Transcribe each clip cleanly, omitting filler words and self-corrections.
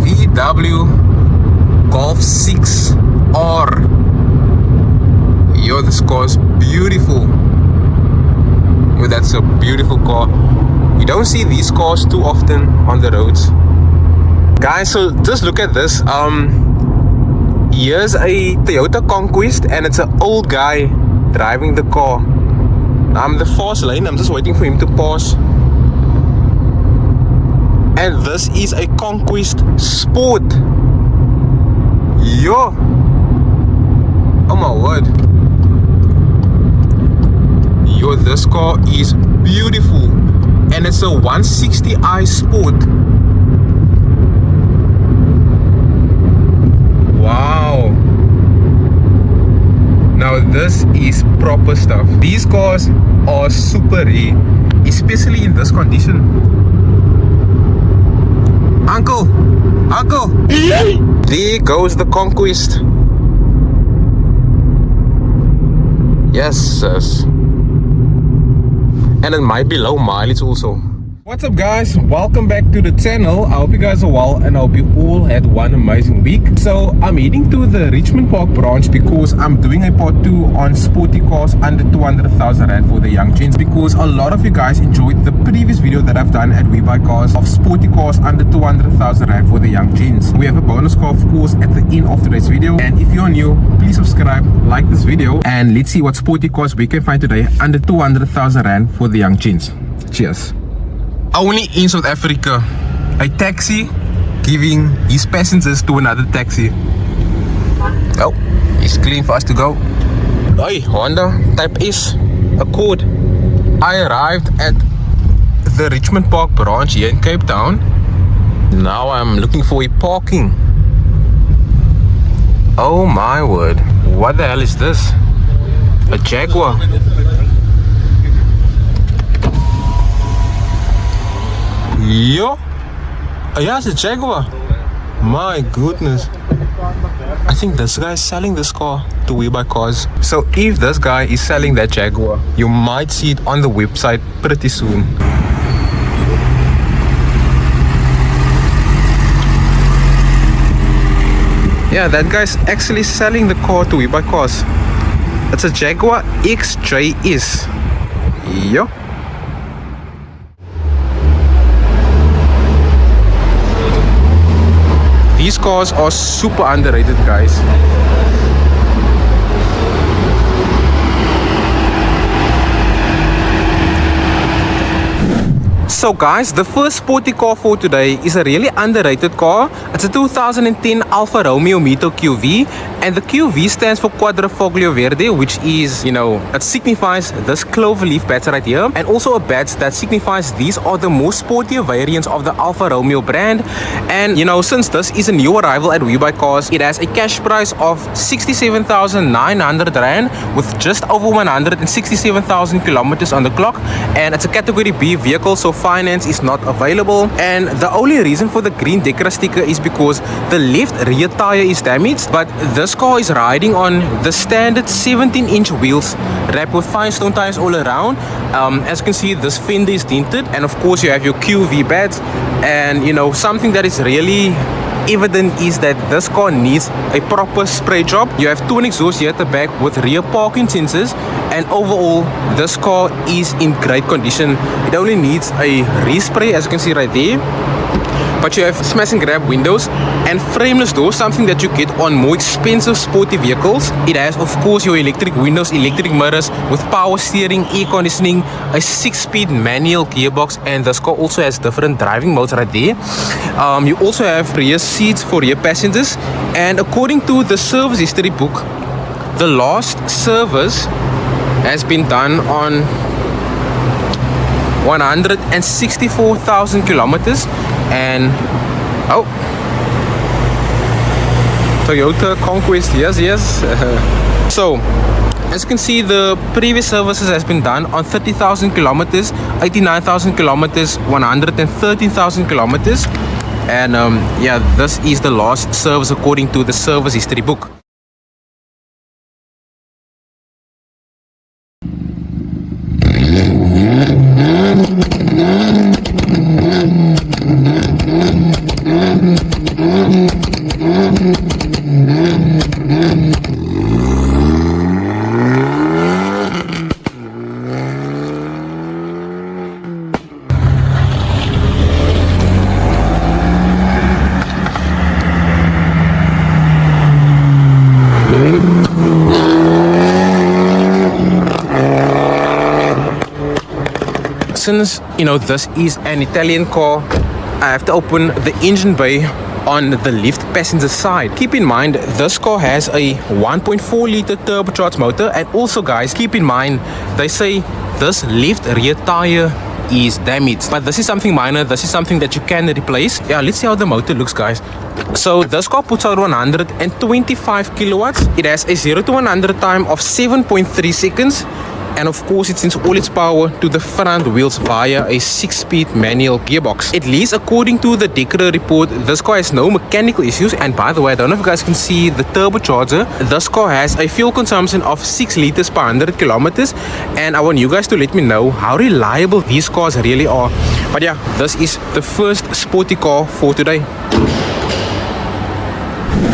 VW Golf 6R. Yo, this car is beautiful. Yo, that's a beautiful car. You don't see these cars too often on the roads, guys. So just look at this. Here's a Toyota Conquest, and it's an old guy driving the car. I'm the fast lane. I'm just waiting for him to pass. And this is a Conquest Sport. Yo, oh my word. Yo, this car is beautiful, and it's a 160i Sport. Wow. Now this is proper stuff. These cars are super rare, especially in this condition. Uncle, there goes the Conquest. Yes, sis. And it might be low mileage also. What's up, guys? Welcome back to the channel. I hope you guys are well, and I hope you all had one amazing week. So I'm heading to the Richmond Park branch because I'm doing a part 2 on sporty cars under 200,000 rand for the young gents, because a lot of you guys enjoyed the previous video that I've done at Webuycars of sporty cars under 200,000 rand for the young gents. We have a bonus car, of course, at the end of today's video, and if you're new, please subscribe, like this video, and let's see what sporty cars we can find today under 200,000 rand for the young gents. Cheers. Only in South Africa, a taxi giving his passengers to another taxi. Oh, it's clean for us to go. Hey, Honda Type S Accord. I arrived at the Richmond Park branch here in Cape Town. Now I'm looking for a parking. Oh my word, what the hell is this? A Jaguar. Yo, yeah, it's a Jaguar. My goodness. I think this guy is selling this car to Webuycars. So if this guy is selling that Jaguar, you might see it on the website pretty soon. Yeah, that guy's actually selling the car to Webuycars. It's a Jaguar XJS. Yo. These cars are super underrated, guys. So guys, the first sporty car for today is a really underrated car. It's a 2010 Alfa Romeo Mito QV, and the QV stands for Quadrifoglio Verde, which is, you know, it signifies this clover leaf badge right here, and also a badge that signifies these are the most sportier variants of the Alfa Romeo brand. And you know, since this is a new arrival at Webuycars, it has a cash price of 67,900 rand with just over 167,000 kilometers on the clock, and it's a category B vehicle, so finance is not available. And the only reason for the Green Dekra sticker is because the left rear tire is damaged, but this car is riding on the standard 17-inch wheels wrapped with Firestone tires all around. As you can see, this fender is tinted, and of course you have your QV badge. And you know, something that is really evident is that this car needs a proper spray job. You have twin exhausts here at the back with rear parking sensors, and overall this car is in great condition. It only needs a respray, as you can see right there. But you have smash and grab windows and frameless doors, something that you get on more expensive sporty vehicles. It has, of course, your electric windows, electric mirrors with power steering, air conditioning, a 6-speed manual gearbox, and this car also has different driving modes right there. You also have rear seats for rear passengers, and according to the service history book, the last service has been done on 164,000 kilometers. And oh, Toyota Conquest, yes. So as you can see, the previous services has been done on 30,000 kilometers, 89,000 kilometers, 113,000 kilometers, and yeah, this is the last service according to the service history book. since this is an Italian car, I have to open the engine bay on the left passenger side. Keep in mind, this car has a 1.4 liter turbocharged motor, and also guys, keep in mind, they say this left rear tire is damaged, but this is something minor. This is something that you can replace. Yeah, let's see how the motor looks, guys. So this car puts out 125 kilowatts. It has a 0 to 100 time of 7.3 seconds. And of course, it sends all its power to the front wheels via a 6-speed manual gearbox. At least according to the Dekra report, this car has no mechanical issues. And by the way, I don't know if you guys can see the turbocharger. This car has a fuel consumption of 6 liters per 100 kilometers. And I want you guys to let me know how reliable these cars really are. But yeah, this is the first sporty car for today.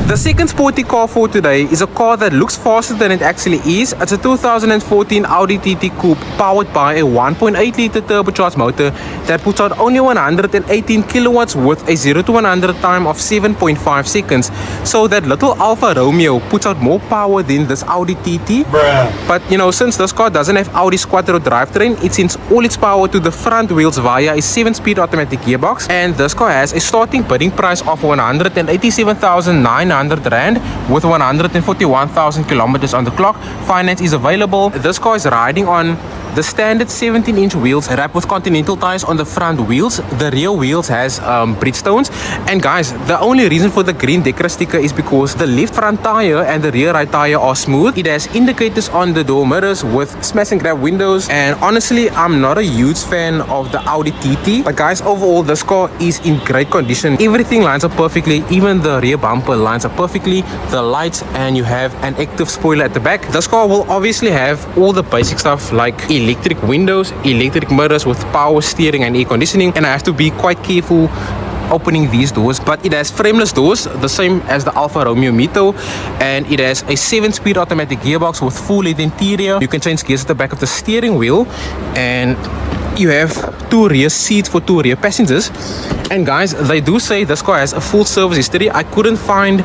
The second sporty car for today is a car that looks faster than it actually is. It's a 2014 Audi TT Coupe powered by a 1.8 liter turbocharged motor that puts out only 118 kilowatts with a 0 to 100 time of 7.5 seconds. So that little Alfa Romeo puts out more power than this Audi TT. Bruh. But since this car doesn't have Audi's quattro drivetrain, it sends all its power to the front wheels via a 7-speed automatic gearbox. And this car has a starting bidding price of 187,900 Rand with 141,000 kilometers on the clock. Finance is available. This car is riding on the standard 17-inch wheels wrapped with Continental tires on the front wheels. The rear wheels has Bridgestones. And guys, the only reason for the Green Dekra sticker is because the left front tire and the rear right tire are smooth. It has indicators on the door mirrors with smash and grab windows. And honestly, I'm not a huge fan of the Audi TT. But guys, overall, this car is in great condition. Everything lines up perfectly. Even the rear bumper lines up perfectly. The lights, and you have an active spoiler at the back. This car will obviously have all the basic stuff like electric windows, electric mirrors with power steering and air conditioning, and I have to be quite careful opening these doors. But it has frameless doors, the same as the Alfa Romeo Mito, and it has a 7-speed automatic gearbox with full LED interior. You can change gears at the back of the steering wheel, and you have 2 rear seats for 2 rear passengers. And guys, they do say this car has a full service history. I couldn't find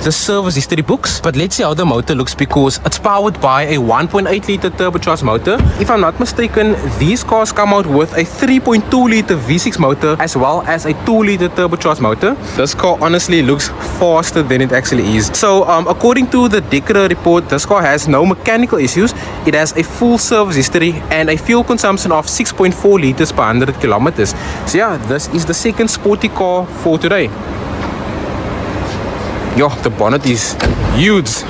the service history books, but let's see how the motor looks, because it's powered by a 1.8 liter turbocharged motor. If I'm not mistaken, these cars come out with a 3.2 liter V6 motor as well as a 2 liter turbocharged motor. This car honestly looks faster than it actually is. So according to the Dekra report, this car has no mechanical issues. It has a full service history and a fuel consumption of 6.4 liters per 100 kilometers. So yeah, this is the second sporty car for today. Yo, the bonnet is huge.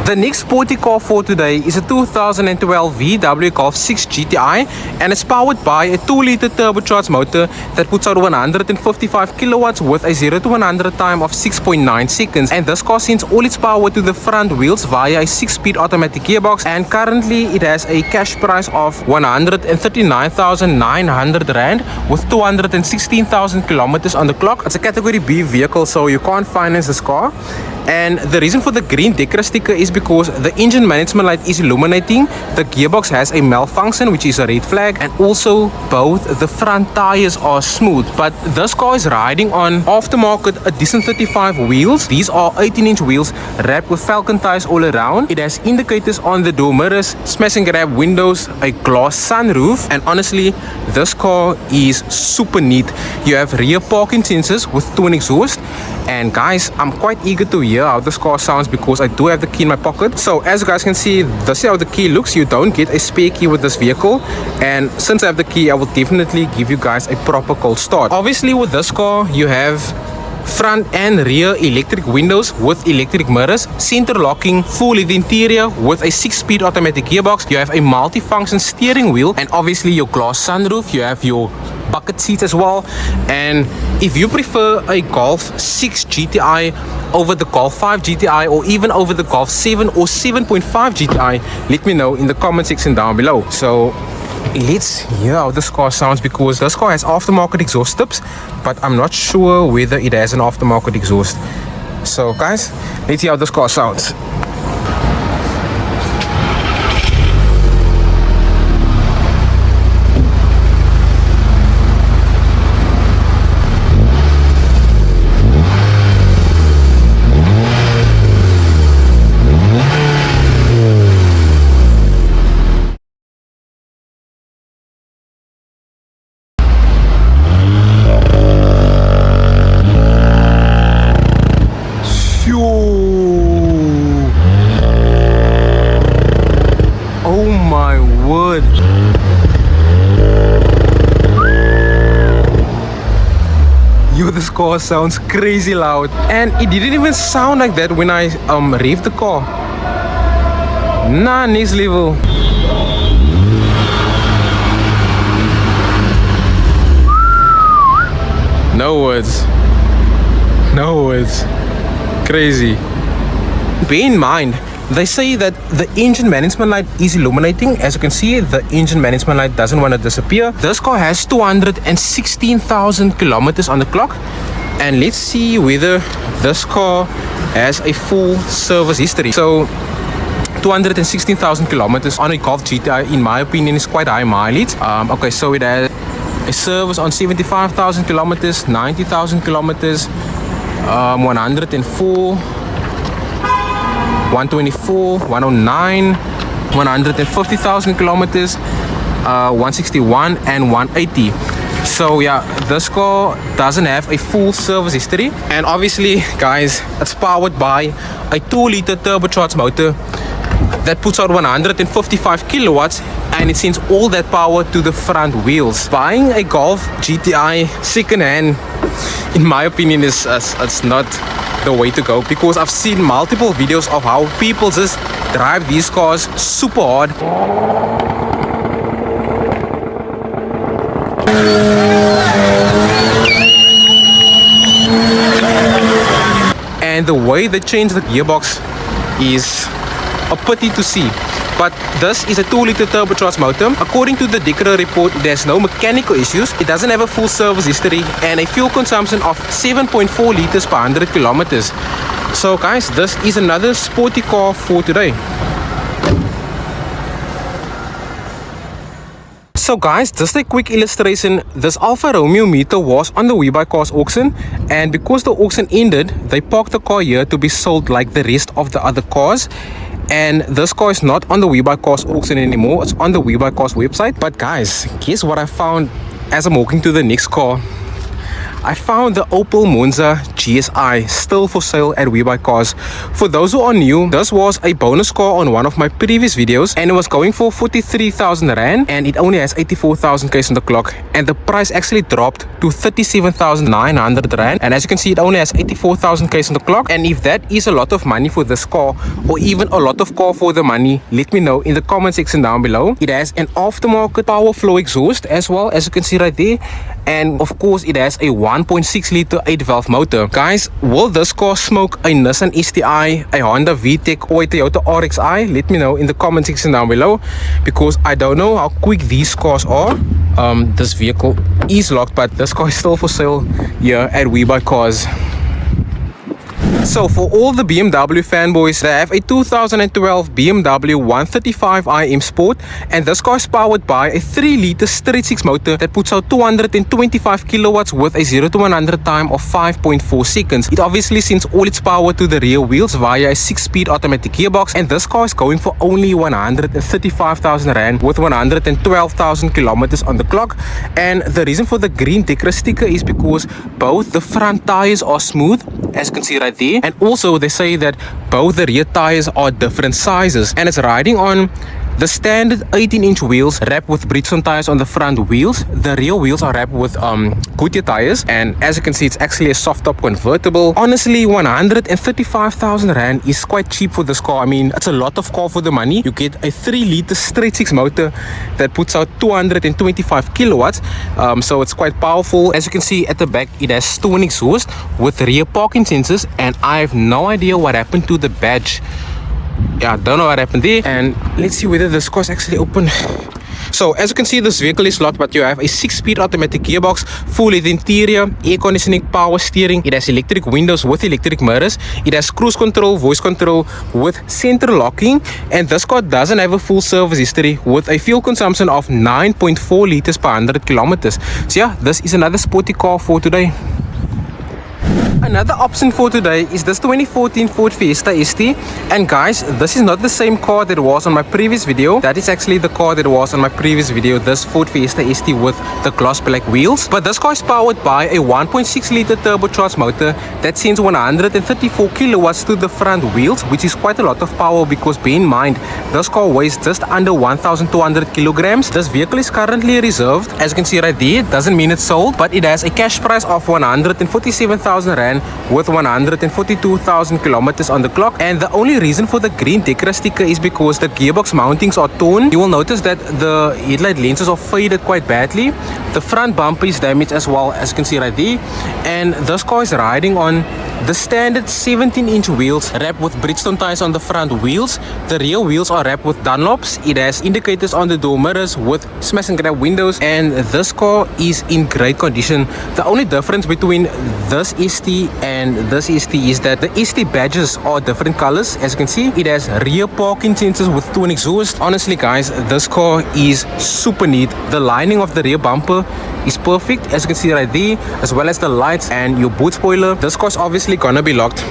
The next sporty car for today is a 2012 VW Golf 6 GTI, and it's powered by a 2 liter turbocharged motor that puts out 155 kilowatts with a 0 to 100 time of 6.9 seconds. And this car sends all its power to the front wheels via a 6-speed automatic gearbox, and currently it has a cash price of 139,900 Rand with 216,000 kilometers on the clock. It's a category B vehicle, so you can't finance this car. And the reason for the Green Dekra sticker is because the engine management light is illuminating, the gearbox has a malfunction, which is a red flag, and also both the front tires are smooth. But this car is riding on aftermarket Edition 35 wheels. These are 18-inch wheels wrapped with Falcon tires all around. It has indicators on the door mirrors, smash and grab windows, a glass sunroof, and honestly, this car is super neat. You have rear parking sensors with twin exhaust. And guys, I'm quite eager to hear how this car sounds because I do have the key in my pocket. So as you guys can see, this is how the key looks. You don't get a spare key with this vehicle, and since I have the key, I will definitely give you guys a proper cold start. Obviously with this car, you have front and rear electric windows with electric mirrors, center locking, full LED interior with a 6-speed automatic gearbox. You have a multi-function steering wheel, and obviously your glass sunroof. You have your bucket seats as well. And if you prefer a Golf 6 GTI over the Golf 5 GTI, or even over the Golf 7 or 7.5 GTI, let me know in the comment section down below. So let's hear how this car sounds, because this car has aftermarket exhaust tips, but I'm not sure whether it has an aftermarket exhaust. So guys, let's see how this car sounds. car sounds crazy loud, and it didn't even sound like that when I revved the car. Nah, next level. No words. No words. Crazy. Bear in mind, they say that the engine management light is illuminating. As you can see, the engine management light doesn't want to disappear. This car has 216,000 kilometers on the clock. And let's see whether this car has a full service history. So 216,000 kilometers on a Golf GTI, in my opinion, is quite high mileage. Okay, so it has a service on 75,000 kilometers, 90,000 kilometers, 104, 124, 109, 150,000 kilometers, 161 and 180. So yeah, this car doesn't have a full service history, and obviously guys, it's powered by a 2-liter turbocharged motor that puts out 155 kilowatts, and it sends all that power to the front wheels. Buying a Golf GTI second hand, in my opinion, is not the way to go, because I've seen multiple videos of how people just drive these cars super hard. And the way they change the gearbox is a pity to see. But this is a 2-liter turbocharged motor. According to the Dekra report, there's no mechanical issues. It doesn't have a full service history and a fuel consumption of 7.4 liters per 100 kilometers. So guys, this is another sporty car for today. So guys, just a quick illustration. This Alfa Romeo Mito was on the Webuycars auction, and because the auction ended, they parked the car here to be sold like the rest of the other cars. And this car is not on the Webuycars auction anymore. It's on the Webuycars website. But guys, guess what I found as I'm walking to the next car? I found the Opel Monza GSI still for sale at Webuycars. For those who are new, this was a bonus car on one of my previous videos, and it was going for 43,000 rand, and it only has 84,000 k's on the clock, and the price actually dropped to 37,900 rand. And as you can see, it only has 84,000 k's on the clock. And if that is a lot of money for this car, or even a lot of car for the money, let me know in the comment section down below. It has an aftermarket power flow exhaust as well, as you can see right there, and of course it has a 1.6 liter 8-valve motor. Guys, will this car smoke a Nissan STI, a Honda VTEC, or a Toyota RXi? Let me know in the comment section down below, because I don't know how quick these cars are. This vehicle is locked, but this car is still for sale here at Webuycars. So for all the BMW fanboys, they have a 2012 BMW 135iM Sport, and this car is powered by a 3-liter straight 6 motor that puts out 225 kilowatts with a 0 to 100 time of 5.4 seconds. It obviously sends all its power to the rear wheels via a 6-speed automatic gearbox, and this car is going for only 135,000 rand with 112,000 kilometers on the clock. And the reason for the Green Dekra sticker is because both the front tires are smooth, as you can see right there, and also they say that both the rear tires are different sizes, and it's riding on the standard 18-inch wheels wrapped with Bridgestone tires on the front wheels. The rear wheels are wrapped with Goodyear tires, and as you can see, it's actually a soft top convertible. Honestly, 135,000 rand is quite cheap for this car. I mean, it's a lot of car for the money. You get a 3-liter straight 6 motor that puts out 225 kilowatts, so it's quite powerful. As you can see at the back, it has twin exhaust with rear parking sensors, and I have no idea what happened to the badge. Yeah, I don't know what happened there. And let's see whether this car is actually open. So as you can see, this vehicle is locked, but you have a 6-speed automatic gearbox, full LED interior, air conditioning, power steering. It has electric windows with electric mirrors. It has cruise control, voice control with central locking, and this car doesn't have a full service history with a fuel consumption of 9.4 liters per 100 kilometers. So yeah, this is another sporty car for today. another option for today is this 2014 Ford Fiesta ST. And guys, this is not the same car that was on my previous video. That is actually the car that was on my previous video, this Ford Fiesta ST with the gloss black wheels. But this car is powered by a 1.6 liter turbocharged motor that sends 134 kilowatts to the front wheels, which is quite a lot of power because bear in mind, this car weighs just under 1,200 kilograms. This vehicle is currently reserved. As you can see right there, it doesn't mean it's sold, but it has a cash price of 147,000 rand with 142,000 kilometers on the clock. And the only reason for the Green Dekra sticker is because the gearbox mountings are torn. You will notice that the headlight lenses are faded quite badly. The front bumper is damaged as well, as you can see right there. And this car is riding on the standard 17-inch wheels wrapped with Bridgestone tires on the front wheels. The rear wheels are wrapped with Dunlops. It has indicators on the door mirrors with smash and grab windows, and this car is in great condition. The only difference between this ST and this ST is that the ST badges are different colors. As you can see, it has rear parking sensors with twin exhaust. Honestly guys, this car is super neat. The lining of the rear bumper is perfect, as you can see right there, as well as the lights and your boot spoiler. This car is obviously gonna be locked,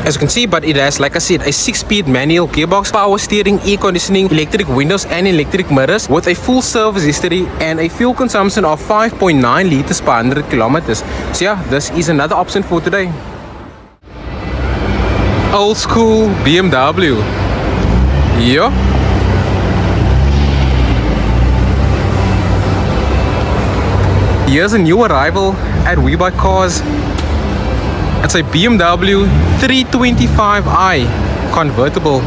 as you can see, but it has, like I said, a 6-speed manual gearbox, power steering, air conditioning, electric windows and electric mirrors with a full service history and a fuel consumption of 5.9 liters per 100 kilometers. So yeah, this is another option for today. Old school BMW. Yeah. Here's a new arrival at Webuycars. It's a BMW 325i convertible.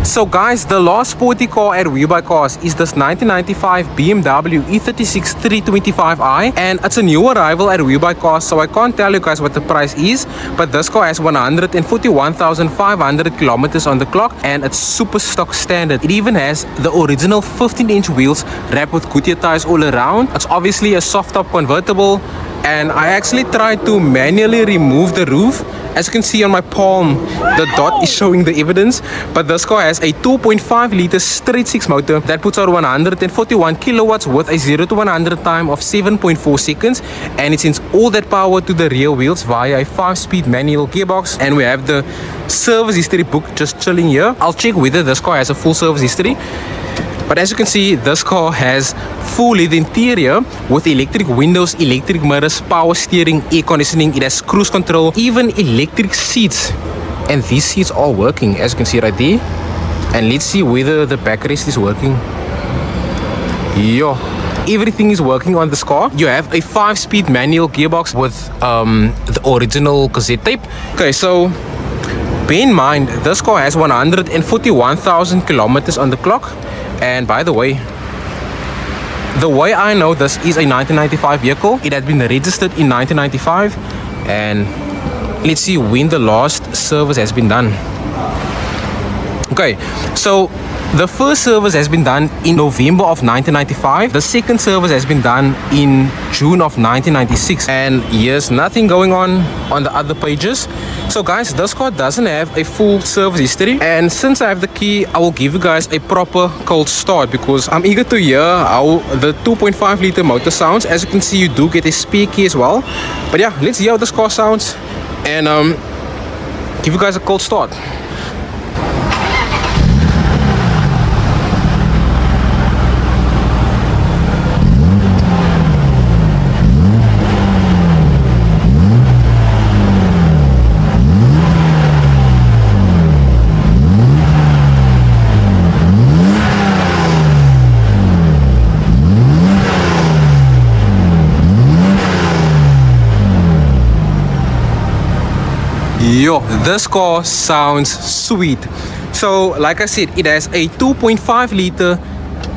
So guys, the last sporty car at Webuycars is this 1995 BMW E36 325i, and it's a new arrival at Webuycars, so I can't tell you guys what the price is, but this car has 141,500 kilometers on the clock and it's super stock standard. It even has the original 15-inch wheels wrapped with Goodyear tires all around. It's obviously a soft top convertible, and I actually tried to manually remove the roof. As you can see on my palm, the dot is showing the evidence. But this car has a 2.5 liter straight 6 motor that puts out 141 kilowatts with a 0 to 100 time of 7.4 seconds, and it sends all that power to the rear wheels via a 5-speed manual gearbox. And we have the service history book just chilling here. I'll check whether this car has a full service history. But as you can see, this car has full leather interior with electric windows, electric mirrors, power steering, air conditioning. It has cruise control, even electric seats. And these seats are working, as you can see right there. And let's see whether the backrest is working. Yeah, everything is working on this car. You have a 5-speed manual gearbox with the original cassette tape. Okay, so bear in mind, this car has 141,000 kilometers on the clock. And by the way I know this is a 1995 vehicle. It had been registered in 1995, and let's see when the last service has been done. Okay, so the first service has been done in November of 1995. The second service has been done in June of 1996. And yes, nothing going on the other pages. So guys, this car doesn't have a full service history. And since I have the key, I will give you guys a proper cold start because I'm eager to hear how the 2.5 liter motor sounds. As you can see, you do get a spare key as well. But yeah, let's hear how this car sounds and give you guys a cold start. Yo, this car sounds sweet. So like I said, it has a 2.5 liter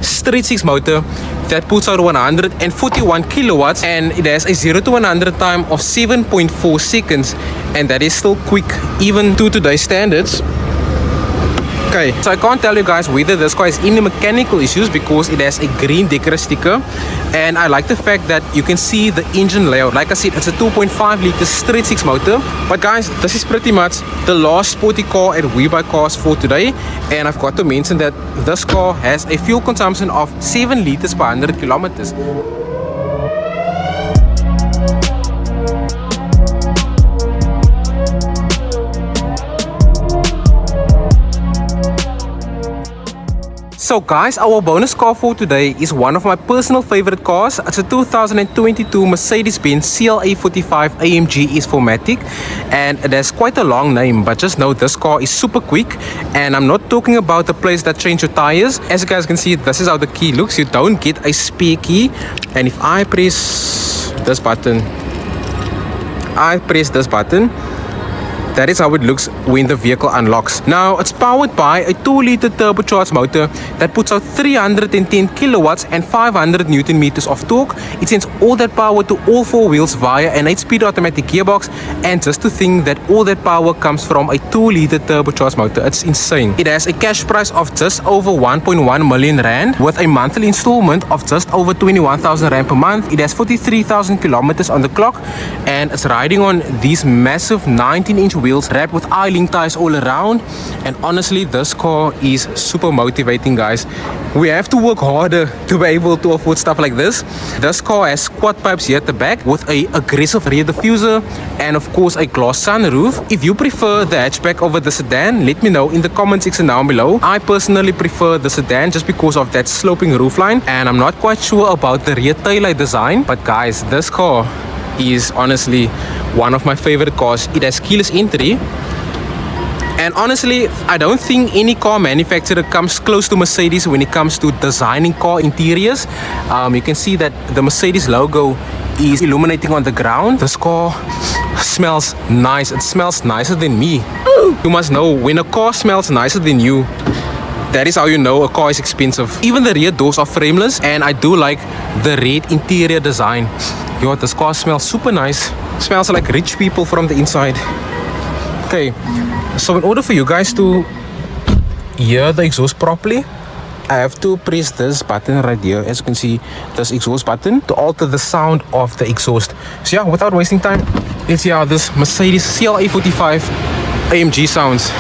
straight 6 motor that puts out 141 kilowatts, and it has a 0 to 100 time of 7.4 seconds, and that is still quick even to today's standards. Okay, so I can't tell you guys whether this car has any mechanical issues because it has a Green Dekra sticker, and I like the fact that you can see the engine layout. Like I said, it's a 2.5 liter straight 6 motor. But guys, this is pretty much the last sporty car at Webuycars for today, and I've got to mention that this car has a fuel consumption of 7 liters per 100 kilometers. So guys, our bonus car for today is one of my personal favorite cars. It's a 2022 Mercedes-Benz CLA 45 AMG S4matic, and it has quite a long name, but just know this car is super quick. And I'm not talking about the place that change your tires. As you guys can see, this is how the key looks. You don't get a spare key, and if I press this button, that is how it looks when the vehicle unlocks. Now, it's powered by a 2-liter turbocharged motor that puts out 310 kilowatts and 500 newton meters of torque. It sends all that power to all 4 wheels via an 8-speed automatic gearbox. And just to think that all that power comes from a 2-liter turbocharged motor, it's insane. It has a cash price of just over 1.1 million rand with a monthly installment of just over 21,000 rand per month. It has 43,000 kilometers on the clock, and it's riding on these massive 19-inch wheels wrapped with eye-link tires all around. And honestly, this car is super motivating, guys. We have to work harder to be able to afford stuff like this. This car has quad pipes here at the back with a aggressive rear diffuser and of course a glass sunroof. If you prefer the hatchback over the sedan, let me know in the comment section down below. I personally prefer the sedan just because of that sloping roofline, and I'm not quite sure about the rear taillight design. But guys, this car is honestly one of my favorite cars. It has keyless entry, and honestly, I don't think any car manufacturer comes close to Mercedes when it comes to designing car interiors. You can see that the Mercedes logo is illuminating on the ground. This car smells nice. It smells nicer than me. You must know, when a car smells nicer than you, that is how you know a car is expensive. Even the rear doors are frameless, and I do like the red interior design. Yo, this car smells super nice. Smells like rich people from the inside. Okay, so in order for you guys to hear the exhaust properly, I have to press this button right here. As you can see, this exhaust button to alter the sound of the exhaust. So yeah, without wasting time, let's hear how this Mercedes CLA 45 AMG sounds.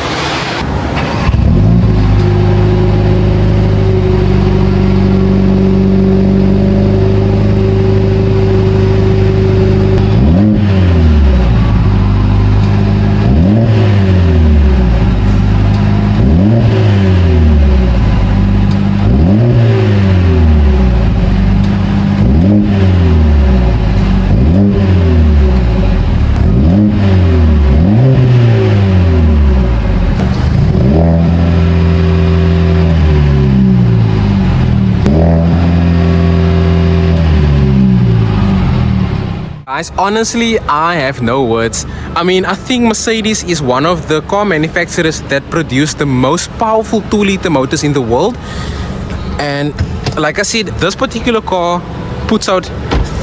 Guys, honestly, I have no words. I mean, I think Mercedes is one of the car manufacturers that produce the most powerful 2-liter motors in the world. And like I said, this particular car puts out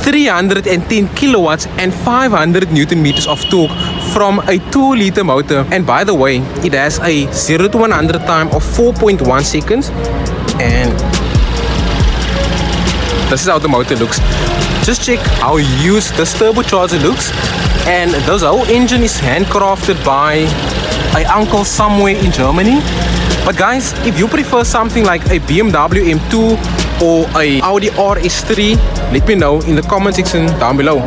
310 kilowatts and 500 newton meters of torque from a 2-liter motor. And by the way, it has a 0 to 100 time of 4.1 seconds. And this is how the motor looks. Just check how huge this turbocharger looks. And this whole engine is handcrafted by an uncle somewhere in Germany. But guys, if you prefer something like a BMW M2 or a Audi RS3, let me know in the comment section down below.